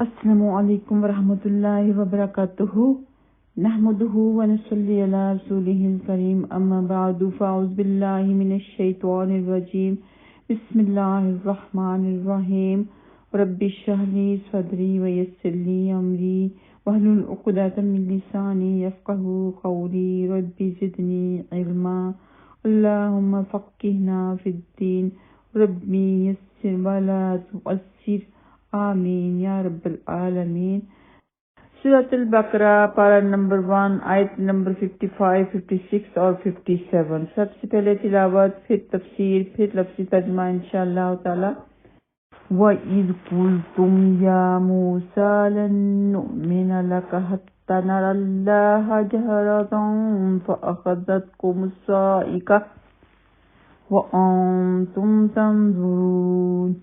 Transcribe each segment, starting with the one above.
السلام علیکم ورحمۃ اللہ وبرکاتہ نحمده ونصلی علی رسوله الکریم اما بعد فاعوذ باللہ من الشیطان الرجیم بسم اللہ الرحمن الرحیم رب اشرح لی صدری ویسر لی امری واحلل عقدۃ من لسانی یفقهوا قولی رب زدنی علما اللہم فقہنا فی الدین ربی یسر ولا تعسر آمین یا رب العالمین۔ سورۃ البقرہ پارہ نمبر 1 آیت نمبر 55، 56 اور 57۔ سب سے پہلے تلاوت، پھر تفسیر، پھر لفظی ترجمہ انشاءاللہ تعالی۔ وَإِذْ قُلْتُمْ يَا مُوسَىٰ لَن نُّؤْمِنَ لَكَ حَتَّىٰ نَرَى اللَّهَ جَهْرَةً فَأَخَذَتْكُمُ الصَّاعِقَةُ وَأَنتُمْ تَنظُرُونَ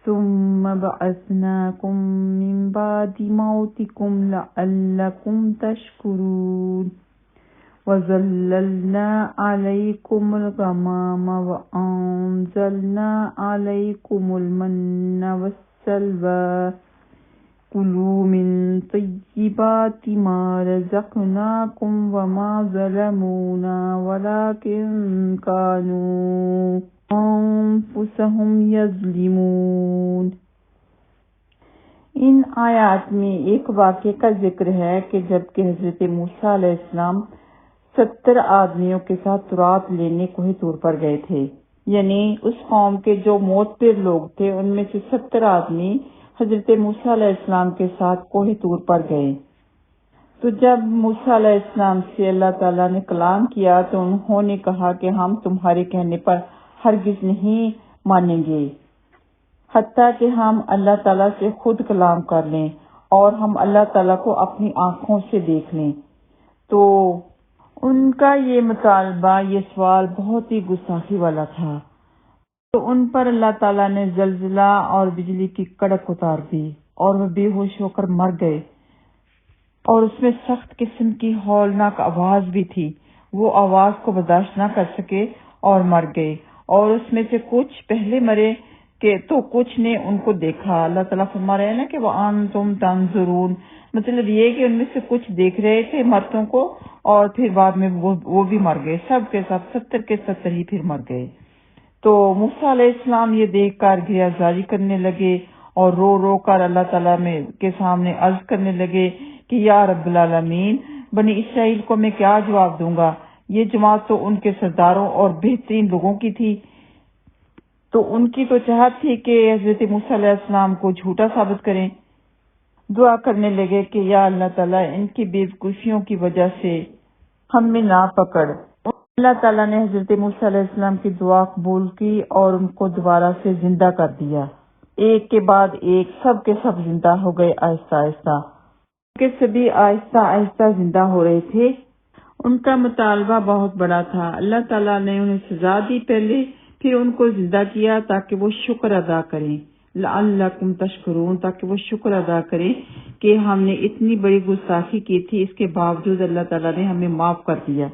ثم بعثناكم من بعد موتكم لعلكم تشكرون وظللنا عليكم الغمام وأنزلنا عليكم المن والسلوى كلوا من طيبات ما رزقناكم وما ظلمونا ولكن كانوا انفسهم یظلمون۔ ان آیات میں ایک واقعے کا ذکر ہے کہ جب کہ حضرت موسیٰ علیہ السلام 70 آدمیوں کے ساتھ تورات لینے کوہ طور پر گئے تھے، یعنی اس قوم کے جو معتبر لوگ تھے ان میں سے 70 آدمی حضرت موسیٰ علیہ السلام کے ساتھ کوہ طور پر گئے۔ تو جب موسیٰ علیہ السلام سے اللہ تعالیٰ نے کلام کیا تو انہوں نے کہا کہ ہم تمہارے کہنے پر ہرگز نہیں مانیں گے حتیٰ کہ ہم اللہ تعالیٰ سے خود کلام کر لیں اور ہم اللہ تعالیٰ کو اپنی آنکھوں سے دیکھ لیں۔ تو ان کا یہ مطالبہ، یہ سوال بہت ہی گستاخی والا تھا، تو ان پر اللہ تعالیٰ نے زلزلہ اور بجلی کی کڑک اتار دی اور وہ بے ہوش ہو کر مر گئے، اور اس میں سخت قسم کی ہولناک آواز بھی تھی۔ وہ آواز کو برداشت نہ کر سکے اور مر گئے، اور اس میں سے کچھ پہلے مرے کہ تو کچھ نے ان کو دیکھا۔ اللہ تعالیٰ فرما رہے ہیں نا کہ وَأَنْتُمْ تَنْظُرُونَ، مطلب یہ کہ ان میں سے کچھ دیکھ رہے تھے مرتوں کو، اور پھر بعد میں وہ بھی مر گئے، سب کے سب 70 کے 70 ہی پھر مر گئے۔ تو موسیٰ علیہ السلام یہ دیکھ کر گریہ زاری کرنے لگے اور رو رو کر اللہ تعالیٰ کے سامنے عرض کرنے لگے کہ یا رب العالمین، بنی اسرائیل کو میں کیا جواب دوں گا؟ یہ جماعت تو ان کے سرداروں اور بہترین لوگوں کی تھی، تو ان کی تو چاہت تھی کہ حضرت موسیٰ علیہ السلام کو جھوٹا ثابت کریں۔ دعا کرنے لگے کہ یا اللہ تعالیٰ، ان کی بے وقوفیوں کی وجہ سے ہم میں نہ پکڑ۔ اللہ تعالیٰ نے حضرت موسیٰ علیہ السلام کی دعا قبول کی اور ان کو دوبارہ سے زندہ کر دیا۔ ایک کے بعد ایک سب کے سب زندہ ہو گئے آہستہ آہستہ، کہ سبھی آہستہ آہستہ زندہ ہو رہے تھے۔ ان کا مطالبہ بہت بڑا تھا۔ اللہ تعالیٰ نے انہیں سزا دی پہلے، پھر ان کو زندہ کیا تاکہ وہ شکر ادا کریں، لعلکم تشکرون، تاکہ وہ شکر ادا کریں کہ ہم نے اتنی بڑی گستاخی کی تھی، اس کے باوجود اللہ تعالیٰ نے ہمیں معاف کر دیا۔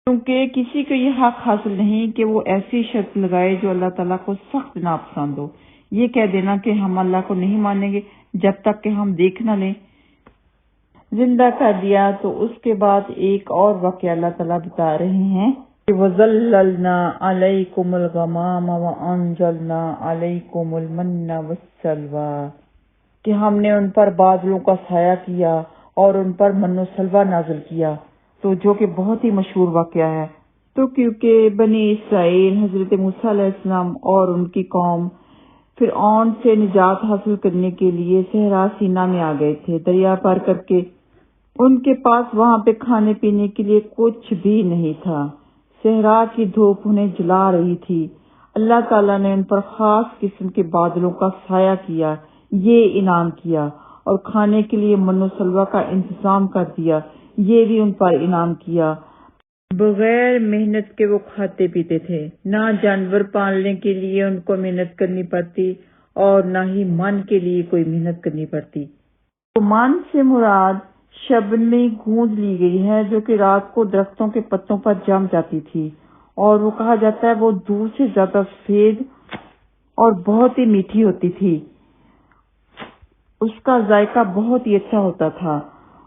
کیونکہ کسی کو یہ حق حاصل نہیں کہ وہ ایسی شرط لگائے جو اللہ تعالیٰ کو سخت ناپسند ہو۔ یہ کہہ دینا کہ ہم اللہ کو نہیں مانیں گے جب تک کہ ہم دیکھ نہ لیں۔ زندہ کر دیا تو اس کے بعد ایک اور واقعہ اللہ تعالیٰ بتا رہے ہیں کہ وَظَلَّلْنَا عَلَيْكُمُ الْغَمَامَ وَأَنزَلْنَا عَلَيْكُمُ الْمَنَّ وَالسَّلْوَىٰ، کہ ہم نے ان پر بادلوں کا سایہ کیا اور ان پر من و سلوہ نازل کیا، تو جو کہ بہت ہی مشہور واقعہ ہے۔ تو کیونکہ بنی اسرائیل حضرت موسیٰ علیہ السلام اور ان کی قوم فرعون سے نجات حاصل کرنے کے لیے صحرا سینا میں آ گئے تھے دریا پار کر کے۔ ان کے پاس وہاں پہ کھانے پینے کے لیے کچھ بھی نہیں تھا، صحرا کی دھوپ انہیں جلا رہی تھی۔ اللہ تعالیٰ نے ان پر خاص قسم کے بادلوں کا سایہ کیا، یہ انعام کیا، اور کھانے کے لیے من و سلوہ کا انتظام کر دیا، یہ بھی ان پر انعام کیا۔ بغیر محنت کے وہ کھاتے پیتے تھے، نہ جانور پالنے کے لیے ان کو محنت کرنی پڑتی اور نہ ہی من کے لیے کوئی محنت کرنی پڑتی۔ تو من سے مراد شبنمی گوند لی گئی ہے جو کہ رات کو درختوں کے پتوں پر جم جاتی تھی، اور وہ کہا جاتا ہے وہ دودھ سے زیادہ سفید اور بہت ہی میٹھی ہوتی تھی۔ اس کا ذائقہ بہت ہی اچھا ہوتا تھا۔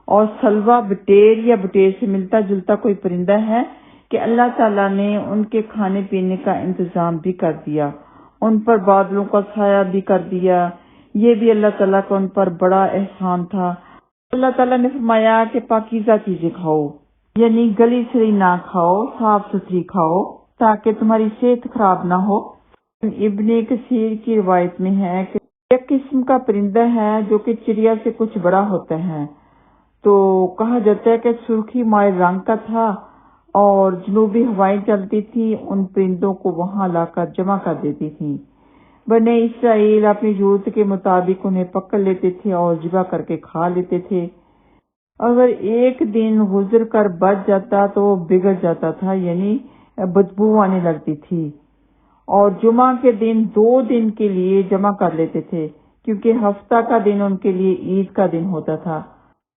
اور سلوا بٹیر یا بٹیر سے ملتا جلتا کوئی پرندہ ہے کہ اللہ تعالیٰ نے ان کے کھانے پینے کا انتظام بھی کر دیا، ان پر بادلوں کا سایہ بھی کر دیا۔ یہ بھی اللہ تعالیٰ کا ان پر بڑا احسان تھا۔ اللہ تعالیٰ نے فرمایا کہ پاکیزہ چیزیں کھاؤ، یعنی گلی سڑی نہ کھاؤ، صاف ستھری کھاؤ تاکہ تمہاری صحت خراب نہ ہو۔ ابن کثیر کی روایت میں ہے کہ ایک قسم کا پرندہ ہے جو کہ چڑیا سے کچھ بڑا ہوتا ہے، تو کہا جاتا ہے کہ سرخی مائل رنگ کا تھا اور جنوبی ہوائیں چلتی تھی، ان پرندوں کو وہاں لا کر جمع کر دیتی تھی۔ بنی اسرائیل اپنی ضرورت کے مطابق انہیں پکڑ لیتے تھے اور ذبح کر کے کھا لیتے تھے۔ اگر ایک دن گزر کر بچ جاتا تو وہ بگڑ جاتا تھا، یعنی بدبو آنے لگتی تھی، اور جمعہ کے دن 2 دن کے لیے جمع کر لیتے تھے کیونکہ ہفتہ کا دن ان کے لیے عید کا دن ہوتا تھا۔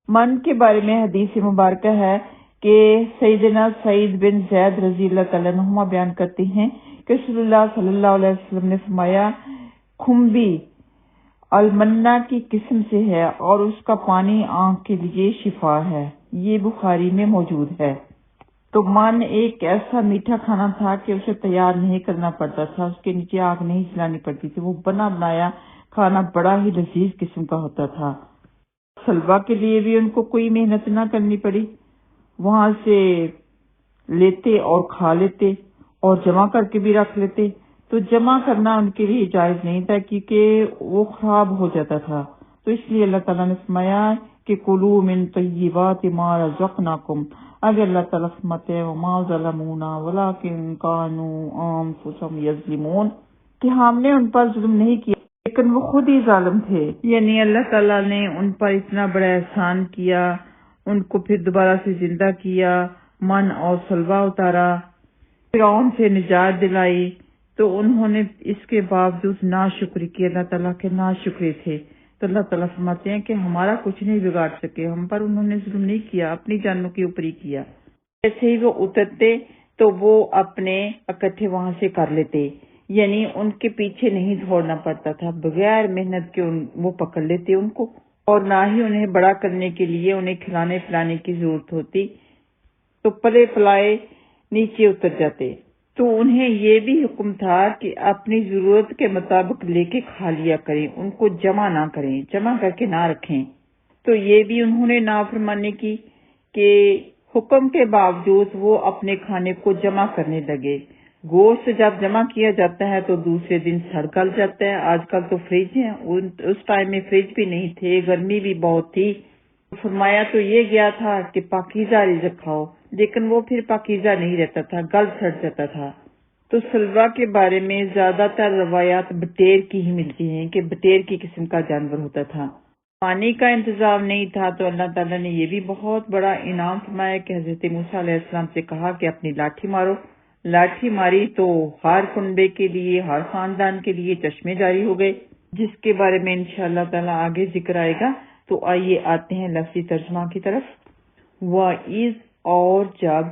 من کے بارے میں حدیث مبارکہ ہے کہ سیدنا سعید بن زید رضی اللہ تعالیٰ عنہما بیان کرتے ہیں کہ رسول اللہ صلی اللہ علیہ وسلم نے فرمایا، کھمبی المنا کی قسم سے ہے اور اس کا پانی آنکھ کے لیے شفا ہے۔ یہ بخاری میں موجود ہے۔ تو من ایک ایسا میٹھا کھانا تھا کہ اسے تیار نہیں کرنا پڑتا تھا، اس کے نیچے آگ نہیں جلانی پڑتی تھی، وہ بنا بنایا کھانا بڑا ہی لذیذ قسم کا ہوتا تھا۔ سلوا کے لیے بھی ان کو کوئی محنت نہ کرنی پڑی، وہاں سے لیتے اور کھا لیتے اور جمع کر کے بھی رکھ لیتے۔ تو جمع کرنا ان کے لیے جائز نہیں تھا کیونکہ وہ خراب ہو جاتا تھا، تو اس لیے اللہ تعالیٰ نے فرمایا کہ کلوا من طیبات ما رزقناکم۔ آگے اللہ تعالیٰ فرماتے ہیں وما ظلمونا ولکن کانوا انفسہم یظلمون، کہ ہم نے ان پر ظلم نہیں کیا لیکن وہ خود ہی ظالم تھے۔ یعنی اللہ تعالیٰ نے ان پر اتنا بڑا احسان کیا، ان کو پھر دوبارہ سے زندہ کیا، من اور سلوا اتارا، فرعون سے نجات دلائی، تو انہوں نے اس کے باوجود ناشکری کی، اللہ تعالیٰ کے ناشکرے تھے۔ تو اللہ تعالیٰ فرماتے ہیں کہ ہمارا کچھ نہیں بگاڑ سکے، ہم پر انہوں نے ظلم نہیں کیا، اپنی جانوں کے اوپر ہی کیا۔ جیسے ہی وہ اترتے تو وہ اپنے اکٹھے وہاں سے کر لیتے، یعنی ان کے پیچھے نہیں دوڑنا پڑتا تھا، بغیر محنت کے وہ پکڑ لیتے ان کو، اور نہ ہی انہیں بڑا کرنے کے لیے انہیں کھلانے پلانے کی ضرورت ہوتی، تو پلے پلائے نیچے اتر جاتے۔ تو انہیں یہ بھی حکم تھا کہ اپنی ضرورت کے مطابق لے کے کھا لیا کریں، ان کو جمع نہ کریں، جمع کر کے نہ رکھیں۔ تو یہ بھی انہوں نے نافرمانی کی کہ حکم کے باوجود وہ اپنے کھانے کو جمع کرنے لگے۔ گوشت جب جمع کیا جاتا ہے تو دوسرے دن سڑ گل جاتا ہے۔ آج کل تو فریج ہیں، اس ٹائم میں فریج بھی نہیں تھے، گرمی بھی بہت تھی۔ فرمایا تو یہ گیا تھا کہ پاکیزہ رزق کھاؤ، لیکن وہ پھر پاکیزہ نہیں رہتا تھا، گل سڑ جاتا تھا۔ تو سلوا کے بارے میں زیادہ تر روایات بٹیر کی ہی ملتی ہیں کہ بٹیر کی قسم کا جانور ہوتا تھا۔ پانی کا انتظام نہیں تھا تو اللہ تعالیٰ نے یہ بھی بہت بڑا انعام فرمایا کہ حضرت موسیٰ علیہ السلام سے کہا کہ اپنی لاٹھی مارو۔ لاٹھی ماری تو ہر کنبے کے لیے، ہر خاندان کے لیے چشمے جاری ہو گئے، جس کے بارے میں انشاءاللہ تعالیٰ آگے ذکر آئے گا۔ تو آئیے آتے ہیں لفظی ترجمہ کی طرف۔ وَإِذْ، اور جب،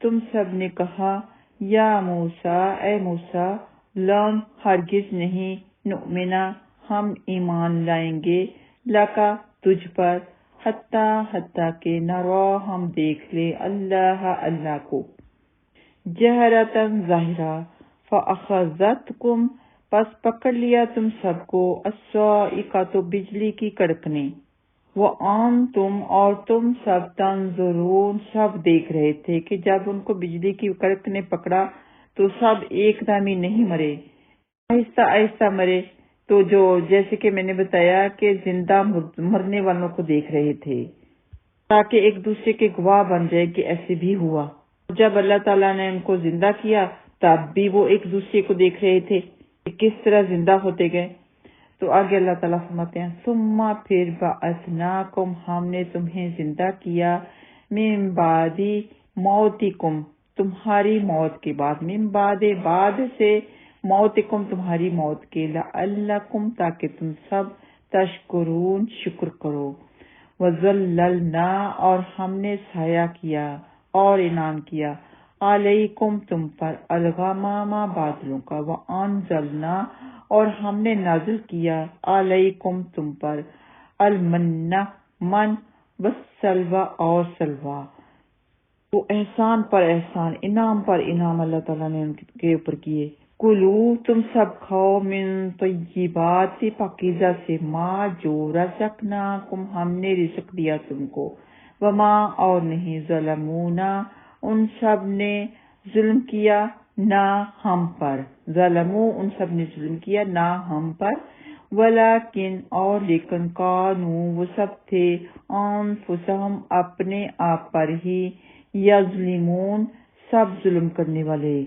تم سب نے کہا، یا موسیٰ، اے موسیٰ، لن، ہرگز نہیں، نؤمنا، ہم ایمان لائیں گے، لکا، تجھ پر، حتیٰ کہ نرا، ہم دیکھ لیں، اللہ کو، جہرتاً ظاہرا، فأخذتکم، پس پکڑ لیا تم سب کو، الصاعقۃ، بجلی کی کڑکنے، وانتم، اور تم سب، تنظرون، سب دیکھ رہے تھے کہ جب ان کو بجلی کی کڑک نے پکڑا تو سب ایک دم ہی نہیں مرے، آہستہ آہستہ مرے۔ تو جو جیسے کہ میں نے بتایا کہ زندہ مرنے والوں کو دیکھ رہے تھے تاکہ ایک دوسرے کے گواہ بن جائے کہ ایسے بھی ہوا۔ جب اللہ تعالیٰ نے ان کو زندہ کیا تب بھی وہ ایک دوسرے کو دیکھ رہے تھے کہ کس طرح زندہ ہوتے گئے۔ تو آگے اللہ تعالیٰ فرماتے ہیں ثم، پھر بعثناکم، ہم نے تمہیں زندہ کیا، من بعد موتکم، تمہاری موت کے بعد، من بعد سے، موتکم، تمہاری موت کے، لعلکم، تاکہ تم سب، تشکرون، شکر کرو، وظللنا، اور ہم نے سایہ کیا اور انعام کیا، علیکم، تم پر، الغمام، بادلوں کا، وانزلنا، اور ہم نے نازل کیا علیکم تم پر المنہ من والسلوى اور سلوہ، تو احسان پر احسان، انعام پر انعام اللہ تعالیٰ نے ان کے اوپر کیے۔ کلو تم سب کھاؤ من طیبات سے پاکیزہ سے، ما جو رزقناکم ہم نے رزق دیا تم کو، وما اور نہیں ظلمونا ان سب نے ظلم کیا نہ ہم پر، ظلمو ان سب نے ظلم کیا نہ ہم پر، ولیکن اور لیکن کانو وہ سب تھے انفسہم اپنے آپ پر ہی یظلمون سب ظلم کرنے والے،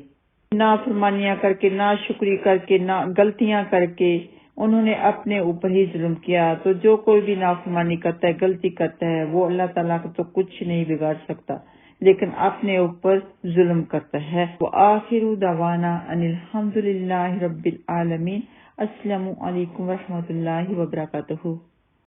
نافرمانیاں کر کے، ناشکری کر کے، غلطیاں کر کے انہوں نے اپنے اوپر ہی ظلم کیا۔ تو جو کوئی بھی نافرمانی کرتا ہے، غلطی کرتا ہے، وہ اللہ تعالیٰ کو تو کچھ نہیں بگاڑ سکتا، لیکن اپنے اوپر ظلم کرتا ہے۔ وآخر دعوانا ان الحمد للہ رب العالمین۔ السلام علیکم ورحمۃ اللہ وبرکاتہ۔